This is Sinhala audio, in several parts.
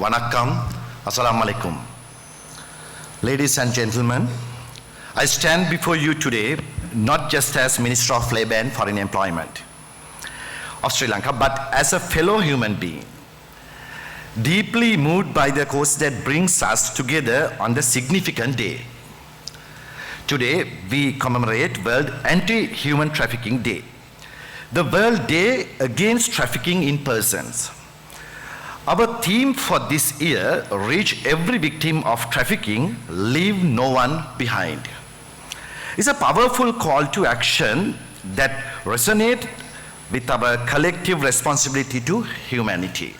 Vanakkam, Assalamu alaikum. Ladies and gentlemen, I stand before you today not just as Minister of Labour and Foreign Employment of Sri Lanka, but as a fellow human being, deeply moved by the cause that brings us together on the significant day. Today, we commemorate World Anti-Human Trafficking Day, the World Day Against Trafficking in Persons. Our theme for this year, reach every victim of trafficking, leave no one behind, is a powerful call to action that resonates with our collective responsibility to humanity.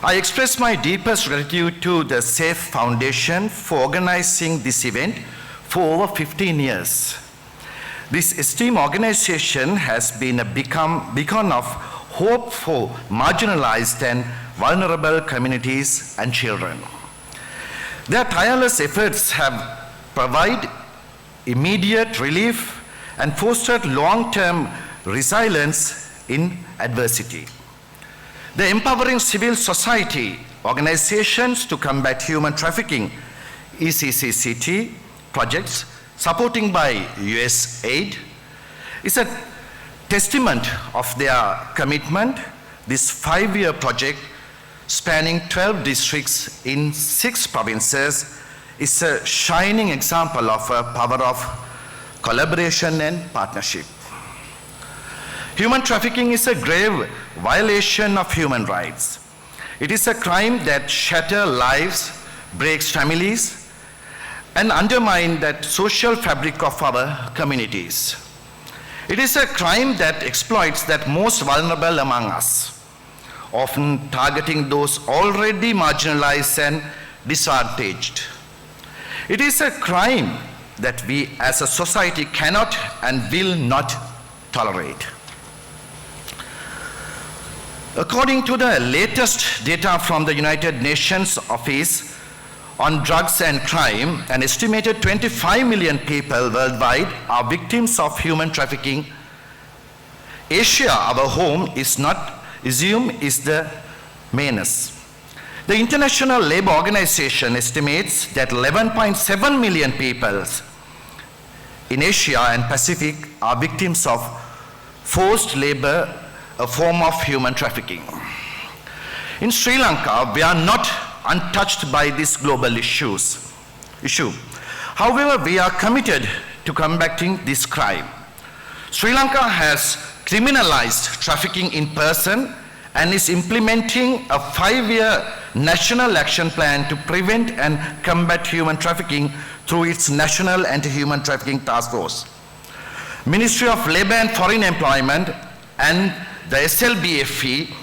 I express my deepest gratitude to the SAFE Foundation for organizing this event for over 15 years. This esteemed organization has been a beacon of hope for marginalized and vulnerable communities and children. Their tireless efforts have provided immediate relief and fostered long-term resilience in adversity. The Empowering Civil Society Organizations to Combat Human Trafficking, ECCCT projects, supporting by US aid, is a testament of their commitment. This 5-year project, spanning 12 districts in 6 provinces, is a shining example of a power of collaboration and partnership. Human trafficking is a grave violation of human rights. It is a crime that shatters lives, breaks families, and undermines that social fabric of our communities. It is a crime that exploits that most vulnerable among us, often targeting those already marginalized and disadvantaged. It is a crime that we as a society cannot and will not tolerate. According to the latest data from the United Nations Office on Drugs and Crime, an estimated 25 million people worldwide are victims of human trafficking. Asia, our home, is not assumed is the menace. The International Labour Organization estimates that 11.7 million people in Asia and Pacific are victims of forced labor, a form of human trafficking. In Sri Lanka, we are not untouched by this global issue. However, we are committed to combating this crime. Sri Lanka has criminalized trafficking in person and is implementing a 5-year national action plan to prevent and combat human trafficking through its National Anti-Human Trafficking Task Force. Ministry of Labour and Foreign Employment and the SLBFE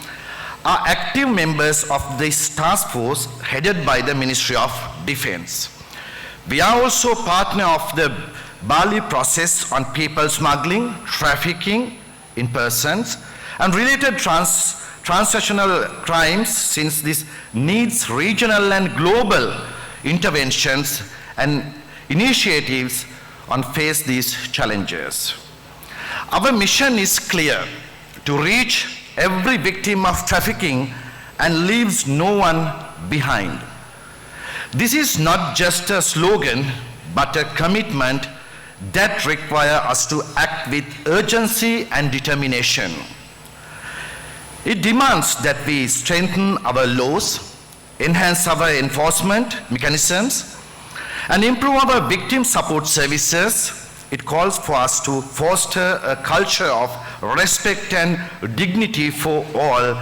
are active members of this task force headed by the Ministry of Defense. We are also partner of the Bali process on people smuggling, trafficking in persons, and related transnational crimes, since this needs regional and global interventions and initiatives on face these challenges. Our mission is clear: to reach every victim of trafficking and leaves no one behind. This is not just a slogan, but a commitment that requires us to act with urgency and determination. It demands that we strengthen our laws, enhance our enforcement mechanisms, and improve our victim support services. It calls for us to foster a culture of respect and dignity for all,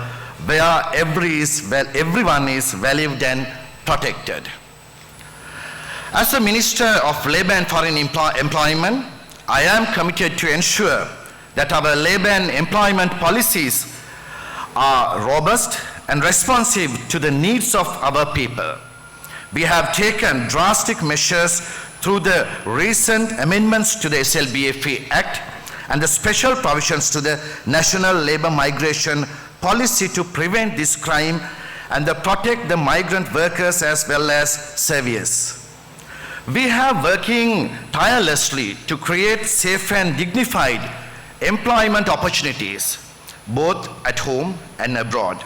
where everyone is valued and protected. As a Minister of Labour and Foreign Employment, I am committed to ensure that our labour and employment policies are robust and responsive to the needs of our people. We have taken drastic measures through the recent amendments to the SLBFE Act and the special provisions to the National Labour Migration Policy to prevent this crime and to protect the migrant workers as well as surveyors. We have working tirelessly to create safe and dignified employment opportunities, both at home and abroad,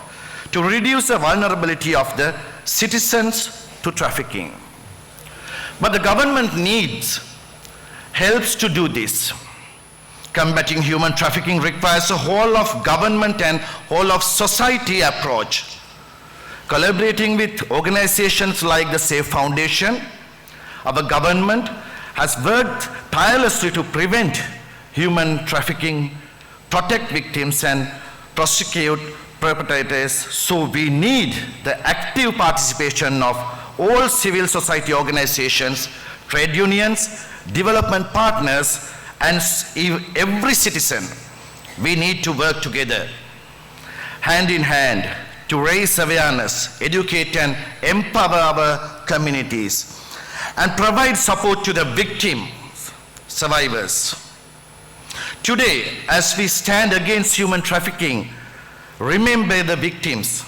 to reduce the vulnerability of the citizens to trafficking. But the government needs helps to do this. Combating human trafficking requires a whole of government and whole of society approach. Collaborating with organizations like the Safe Foundation, our government has worked tirelessly to prevent human trafficking, protect victims and prosecute perpetrators. So we need the active participation of all civil society organizations, trade unions, development partners, and every citizen. We need to work together, hand in hand, to raise awareness, educate and empower our communities, and provide support to the victims, survivors. Today, as we stand against human trafficking, remember the victims.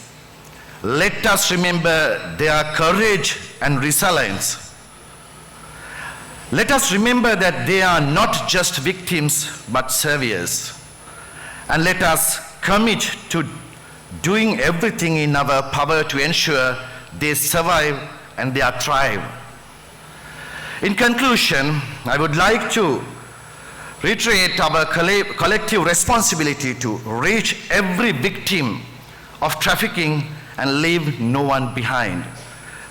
Let us remember their courage and resilience. Let us remember that they are not just victims, but saviors. And let us commit to doing everything in our power to ensure they survive and they thrive. In conclusion, I would like to reiterate our collective responsibility to reach every victim of trafficking and leave no one behind.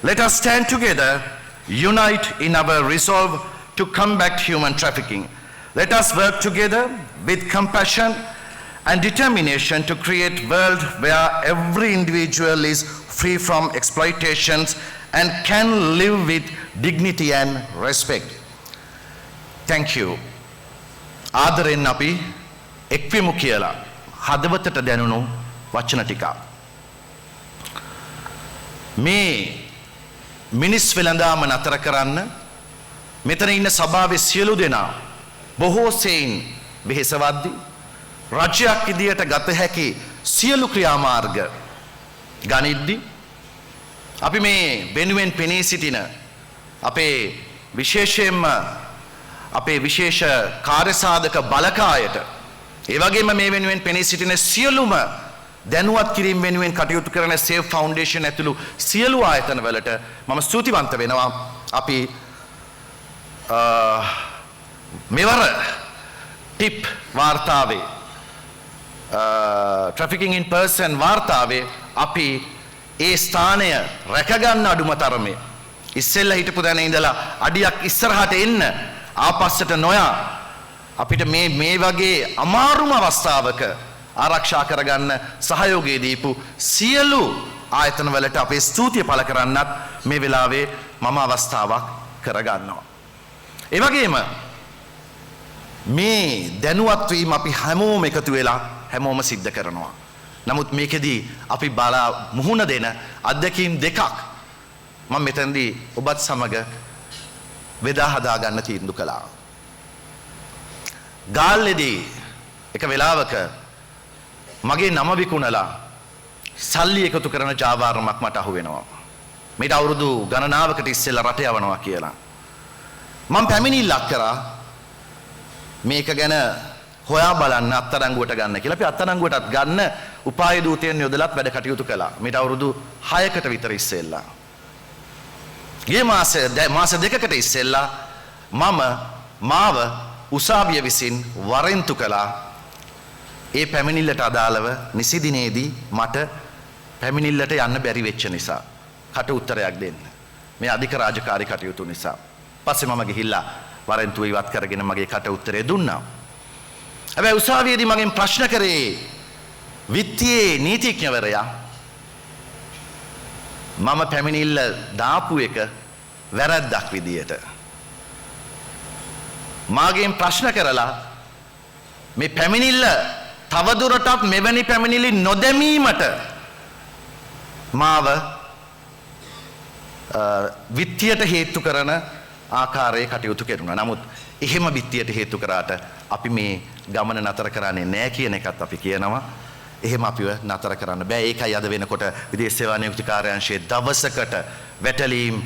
Let us stand together, unite in our resolve to combat human trafficking. Let us work together with compassion and determination to create a world where every individual is free from exploitations and can live with dignity and respect. Thank you. ආදරෙන් අපි එක්වෙමු කියලා හදවතට දැනුණු වචන ටික. මේ මිනිස් වෙළඳාම නතර කරන්න මෙතන ඉන්න සභාවේ සියලු දෙනා බොහෝ සෙයින් වෙහෙසවද්දී රාජ්‍යයක් ඉදියට ගත හැකි සියලු ක්‍රියාමාර්ග ගනිද්දී අපි මේ වෙනුවෙන් පෙනී සිටින අපේ විශේෂයෙන්ම අපේ විශේෂ කාර්යසාධක බලකායට ඒ වගේම මේ වෙනුවෙන් පෙනී සිටින සියලුම දැනුවත් කිරීම වෙනුවෙන් කටයුතු කරන සේෆ් ෆවුන්ඩේෂන් ඇතුළු සියලු ආයතන වලට මම ස්තුතිවන්ත වෙනවා. අපි මෙවර ටිප් වාර්තාවේ trafficking in person වාර්තාවේ අපි ඒ ස්ථානය රැකගන්න අඩුම තරමේ ඉස්සෙල්ලා හිටපු තැන ඉඳලා අඩියක් ඉස්සරහට එන්න ආපස්සට නොයා අපිට මේ වගේ අමාරුම අවස්ථාවක ආරක්ෂා කරගන්න සහයෝගය දීපු සියලු ආයතන වලට අපේ ස්තුතිය පළ කරන්නත් මේ වෙලාවේ මම අවස්ථාවක් කරගන්නවා. ඒ වගේම මේ දැනුවත් වීම අපි හැමෝම එකතු වෙලා හැමෝම සිද්ධ කරනවා. නමුත් මේකෙදී අපි බලා මුහුණ දෙන අත්දැකීම් දෙකක් මම මෙතනදී ඔබත් සමග වෙදා හදා ගන්න තීන්දුව කළා. ගාල්ලේදී එක වෙලාවක මගේ නම විකුණලා සල්ලි එකතු කරන ජාවාරමක් මට අහු වෙනවා. මේට අවුරුදු ගණනාවකට ඉස්සෙල්ලා රට යවනවා කියලා. මම පැමිණිල්ලක් කරා මේක ගැන හොයා බලන්න අත්අඩංගුවට ගන්න කියලා. අපි අත්අඩංගුවටත් ගන්න උපාය දූතයන් යොදලත් වැඩ කටයුතු කළා. මේට අවුරුදු 6කට විතර ඉස්සෙල්ලා. ගිය මාස දෙකකට ඉස්සෙල්ලා මාව උසාවිය විසින් වරෙන්තු කළා. ඒ පැමිණිල්ලට අදාළව නිසි දිනේදී මට පැමිණිල්ලට යන්න බැරි වෙච්ච නිසා කට උත්තරයක් දෙන්න. මේ අධික රාජකාරී කටයුතු නිසා. පස්සේ මම ගිහිල්ලා වරෙන්තුව ඉවත් කරගෙන මගේ කට උත්තරේ දුන්නා. හැබැයි උසාවියේදී මගෙන් ප්‍රශ්න කරේ විත්තියේ නීතිඥවරයා මම පැමිණිල්ල දාපු එක වැරද්දක් විදියට මාගෙන් ප්‍රශ්න කරලා මේ පැමිණිල්ල තවදුරටත් මෙවැනි පැමිණිලි නොදැමීමට මාව විත්තියට හේතු කරන ආකාරයේ කටයුතු කෙරුණා. නමුත් එහෙම විත්තියට හේතු කරාට අපි මේ ගමන නතර කරන්නේ නැහැ කියන එකත් අපි කියනවා. එහෙම අපිව නතර කරන්න බෑ. ඒකයි අද වෙනකොට විදේශ සේවා නියුක්ති කාර්යාංශයේ දවසකට වැටලීම්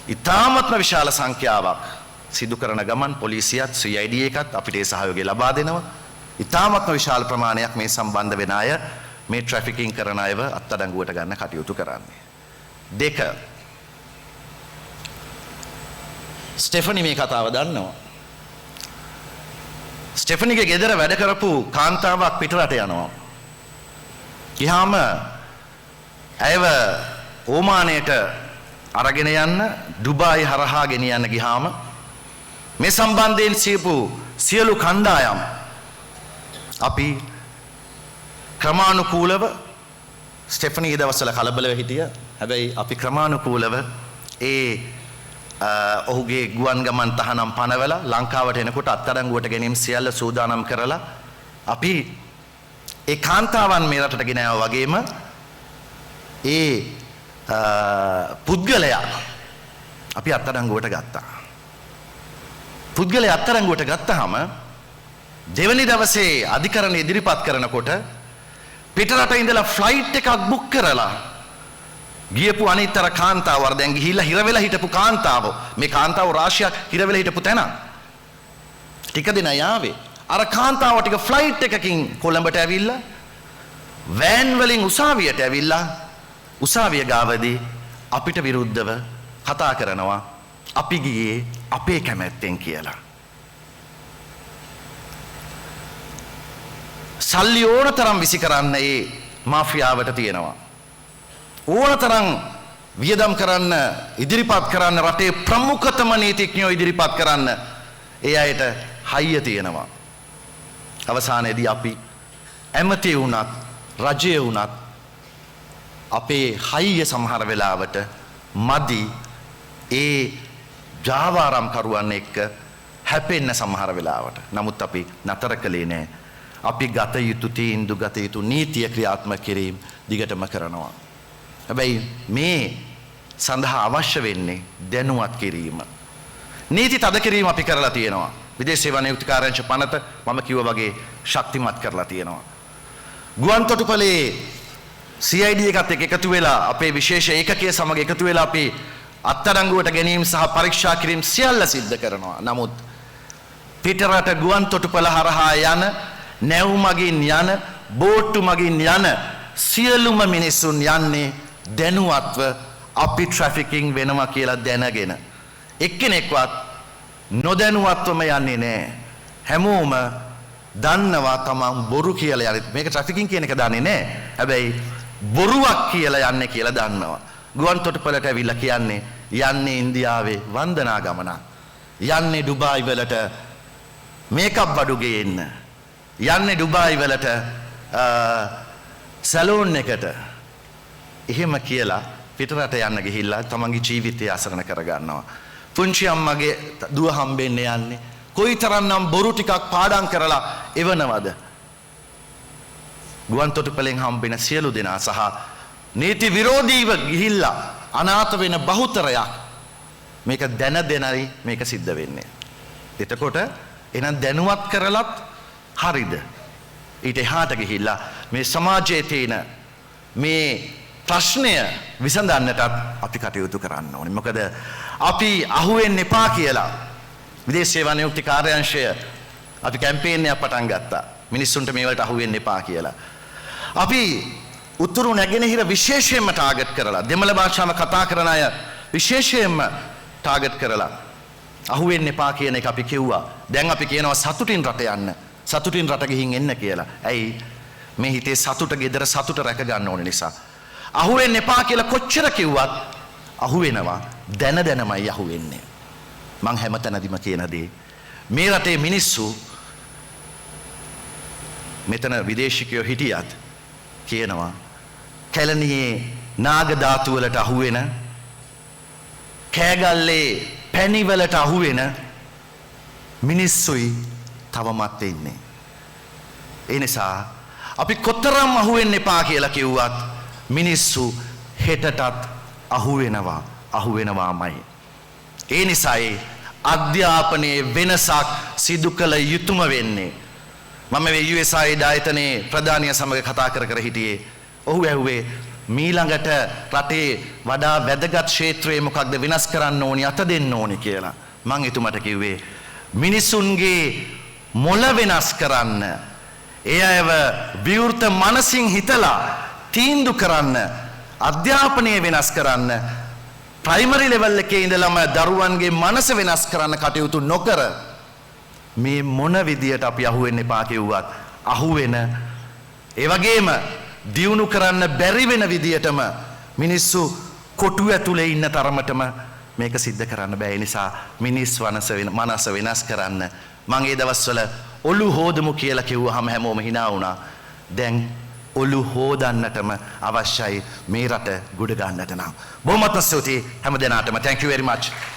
ඉතාමත්ම විශාල සංඛ්‍යාවක් සිදු කරන ගමන් පොලිසියත් CID එකත් අපිට ඒ සහයෝගය ලබා දෙනවා. ඉතාමත්ම විශාල ප්‍රමාණයක් මේ සම්බන්ධ වෙන අය මේ ට්‍රැෆිකින් කරන අයව අත්අඩංගුවට ගන්න කටයුතු කරන්නේ. දෙක, ස්ටෙෆනි මේ කතාව දන්නවා. ස්ටෙෆනිගේ ගෙදර වැඩ කරපු කාන්තාවක් පිටරට යනවා. ගියාම ඇයව ඕමානයට අරගෙන යන්න ඩුබායි හරහා ගෙනියන්න ගියාම මේ සම්බන්ධයෙන් සියලු කණ්ඩායම් අපි ක්‍රමානුකූලව ස්ටෙෆනි ඒ දවස්වල කලබලව හිටියා. හැබැයි අපි ක්‍රමානුකූලව ඔහුගේ ගුවන් ගමන් තහනම් පනවලා ලංකාවට එනකොට අත්අඩංගුවට ගැනීම සියල්ල සූදානම් කරලා අපි ඒ කාන්තාවන් මේ රටට ගෙන ආවා වගේම ඒ පුද්ගලයා අපි අත්අඩංගුවට ගත්තා. පුද්ගලයා අත්අඩංගුවට ගත්තාම දෙවැනි දවසේ අධිකරණය ඉදිරිපත් කරනකොට පිටරට ඉඳලා ෆ්ලයිට් එකක් බුක් කරලා ගියපු අනිත්තර කාන්තාව වර දැන් ගිහිල්ලා හිර වෙලා හිටපු කාන්තාව මේ කාන්තාව රාශියක් හිර වෙලා හිටපු තැන ටික දෙනා යාවේ අර කාන්තාව ටික ෆ්ලයිට් එකකින් කොළඹට ඇවිල්ලා වෑන් වලින් උසාවියට ඇවිල්ලා උසාවිය ගාවදී අපිට විරුද්ධව කතා කරනවා අපි ගියේ අපේ කැමැත්තෙන් කියලා. සල්ලි ඕනතරම් විසි කරන්න ඒ මාෆියාවට තියෙනවා. ඕනතරම් වියදම් කරන්න ඉදිරිපත් කරන්න රටේ ප්‍රමුඛතම නීතිඥයෝ ඉදිරිපත් කරන්න ඒ අයට හයිය තියෙනවා. අවසානයේදී අපි ඇමති වුණත් රජය වුණත් අපේ හයිය සමහර වෙලාවට මදි ඒ ජාවාරම් කරුවන් එක්ක හැපෙන්න සමහර වෙලාවට. නමුත් අපි නතර කළේ නෑ. අපි ගත යුතු තීන්දුව ගත යුතු නීතිය ක්‍රියාත්මක කිරීම දිගටම කරනවා. හැබැයි මේ සඳහා අවශ්‍ය වෙන්නේ දැනුවත් කිරීම. නීති තද කිරීම අපි කරලා තියෙනවා. විදේශ සේවා නියුක්ති කාර්යාංශ පනත මම කිව්වා වගේ ශක්තිමත් කරලා තියෙනවා. ගුවන් තොටුපළේ CID එකත් එක්ක එකතු වෙලා අපේ විශේෂ ඒකකයේ සමග එකතු වෙලා අපි අත්අඩංගුවට ගැනීම සහ පරීක්ෂා කිරීම සියල්ල සිද්ධ කරනවා. නමුත් පිටරට ගුවන් තොටුපළ හරහා යන නැව් මගින් යන බෝට්ටු මගින් යන සියලුම මිනිසුන් යන්නේ දැනුවත්ව අපි ට්‍රැෆිකින් වෙනවා කියලා දැනගෙන. එක්කෙනෙක්වත් නොදැනුවත්වම යන්නේ නැහැ. හැමෝම දන්නවා තමන් බොරු කියලා යන්නේ. මේක ට්‍රැෆිකින් කියන එක දන්නේ නැහැ. හැබැයි බොරුවක් කියලා යන්නේ කියලා දන්නවා. ගුවන් තොටුපළට ඇවිල්ලා කියන්නේ යන්නේ ඉන්දියාවේ වන්දනා ගමන. යන්නේ ඩුබායි වලට මේකප් බඩු ගේන්න. යන්නේ ඩුබායි වලට සැලූන් එකට. එහෙම කියලා පිටරට යන්න ගිහිල්ලා තමන්ගේ ජීවිතය අසරණ කරගන්නවා. පුංචි අම්මගේ දුව හම්බෙන්න යන්නේ කොයිතරම්නම් බොරු ටිකක් පාඩම් කරලා එවනවද. ගුවන් තොටුපළෙන් හම්බෙන සියලු දෙනා සහ නීති විරෝධීව ගිහිල්ලා අනාථ වෙන බහුතරයක් මේක දැනයි මේක සිද්ධ වෙන්නේ. එතකොට එහෙනම් දැනුවත් කරලත් හරිද? ඊට එහාට ගිහිල්ලා මේ සමාජයේ තියෙන මේ ප්‍රශ්නය විසඳන්නටත් අපි කටයුතු කරන්න ඕනේ. මොකද අපි අහුවෙන්න එපා කියලා විදේශ සේවා නියුක්ති කාර්යාංශය අපි කැම්පේන් එකක් පටන් ගත්තා. මිනිස්සුන්ට මේවට අහුවෙන්න එපා කියලා. අපි උතුරු නැගෙනහිර විශේෂයෙන්ම ටාගට් කරලා දෙමළ භාෂාව කතා කරන අය විශේෂයෙන්ම ටාගට් කරලා අහුවෙන්න එපා කියන එක අපි කිව්වා. දැන් අපි කියනවා සතුටින් රට යන්න. සතුටින් රට ගිහින් එන්න කියලා. ඇයි? මේ හිතේ සතුට gedara සතුට රැක ගන්න ඕන නිසා. අහුවෙන්න එපා කියලා කොච්චර කිව්වත් අහුවෙනවා. දැනමයි අහුවෙන්නේ. මං හැමතැනදීම කියන දේ මේ රටේ මිනිස්සු මෙතන විදේශිකයෝ හිටියත් කියනවා කැලණියේ නාග ධාතු වලට අහුවෙන කෑගල්ලේ පැණි වලට අහුවෙන මිනිස්සුයි තවමත් ඉන්නේ. ඒ නිසා අපි කොතරම් අහුවෙන්න එපා කියලා කිව්වත් මිනිස්සු හෙටටත් අහුවෙනවාමයි. ඒ නිසායි අධ්‍යාපනයේ වෙනසක් සිදු කළ යුතුම වෙන්නේ. මම මේ USAID ආයතනයේ ප්‍රධානිය සමග කතා කර හිටියේ. ඔහු ඇහුවේ මීළඟට රටේ වඩා වැදගත් ක්ෂේත්‍රයේ මොකක්ද වෙනස් කරන්න ඕනි අත දෙන්න ඕනි කියලා. මම එතුමට කිව්වේ මිනිසුන්ගේ මොළ වෙනස් කරන්න ඒ අයව විවෘත මනසින් හිතලා තීන්දු කරන්න, අධ්‍යාපනය වෙනස් කරන්න, ප්‍රයිමරි ලෙවල් එකේ ඉඳලම දරුවන්ගේ මනස වෙනස් කරන්න කටයුතු නොකර මේ මොන විදියට අපි අහුවෙන්න එපා කිව්වත් අහුවෙන, ඒ වගේම දියුණු කරන්න බැරි වෙන විදියටම මිනිස්සු කොටු ඇතුලේ ඉන්න තරමටම මේක සිද්ධ කරන්න බෑ. ඒ නිසා මිනිස් මනස වෙනස් කරන්න මම ඒ දවස්වල ඔලු හොදමු කියලා කිව්වහම හැමෝම hina වුණා. දැන් ඔලු හොදන්නටම අවශ්‍යයි මේ රට ගොඩ ගන්නට නම්. බොහොමත්ම ස්තුතියි හැම දිනාටම. Thank you very much.